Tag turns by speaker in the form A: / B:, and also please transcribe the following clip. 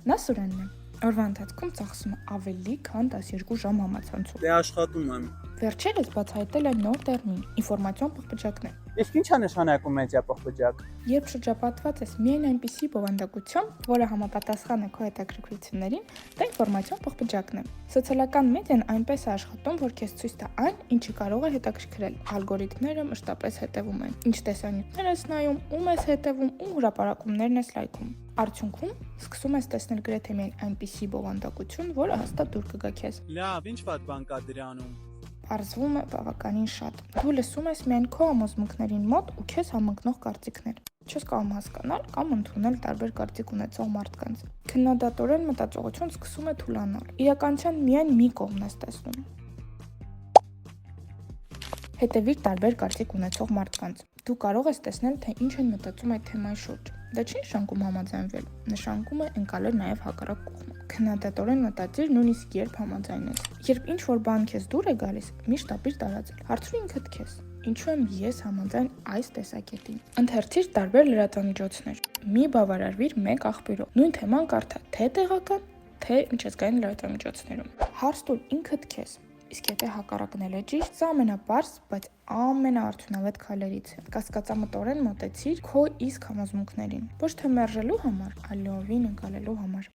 A: Նա Սուրենն է։ Օրվա ընթացքում ծախսում է ավելի քան 12 ժամ համացանցում։
B: Դե աշխատում եմ։
A: Վերջերս բացահայտել է նոր տերմին՝ ինֆորմացիոն պղպջակներ։
B: Իսկ ի՞նչ է նշանակում մեդիա պղպջակ։
A: Երբ շրջապատված ես միայն այնպիսի բովանդակությամբ, որը համապատասխան է քո հետաքրքրություններին, դա ինֆորմացիոն պղպջակն է։ Սոցիալական մեդիան այնպես է աշխատում, որ քեզ ցույց տա այն, ինչը կարող է հետաքրքրել։ Ալգորիթմները մշտապես հետևում են, ինչ տեսանյութեր ես նայում, ում ես հետևում, ում հրապարակումներն ես լայքում։ Արդյունքում սկսում ես տեսնել գրեթե միայն այնպիսի բովանդակություն, որը հաստատ դուր կգա քեզ։
B: Լավ, ինչ վատ բան կա դրանում։
A: Պարզվում է բավականին շատ։ Դու լսում ես միայն քո համոզմունքներին մոտ ու քեզ համընկնող կարծիքներ։ Չես կարող հասկանալ կամ ընդունել տարբեր կարծիք ունեցող մարդկանց։ Քննադատորեն մտածողություն սկսում է թուլանալ։ Իրականության միայն մի կողմն ես տեսնում։ Հետևիր տարբեր կարծիք ունեցող մարդկանց։ Դու կարող ես տեսնել, թե ինչ են մտածում այդ թեմայի շուրջ։ Դա չի նշանակում համաձայնվել, նշանակում է ընկալել նաև հակառակ կողմը։ Քննադատորեն մտածիր նույնիսկ երբ համաձայնես։ Երբ ինչ-որ բան քեզ դուր է գալիս, միշտ ապիր տարածել։ Հարցրու ինքդ քեզ. ինչու եմ ես համաձայն այս տեսակետին։ Ընթերցիր տարբեր լրատվամիջոցներ։ Մի բավարարվիր մեկ աղբյուրով։ Նույն թեման կարդա թե տեղական, թե միջազգային լրատվամիջոցներում։ Հարց տուր ինքդ քեզ. իսկ եթե հակառակն էլ է ճիշտ, սա ամենապարզ, բայց ամենաարդյունավետ քայլերից է։ Կասկածամտորեն մոտեցիր քո իսկ համոզմունքներին, ոչ թե մերժելու համար, այլ լիովին ընկալելու համար։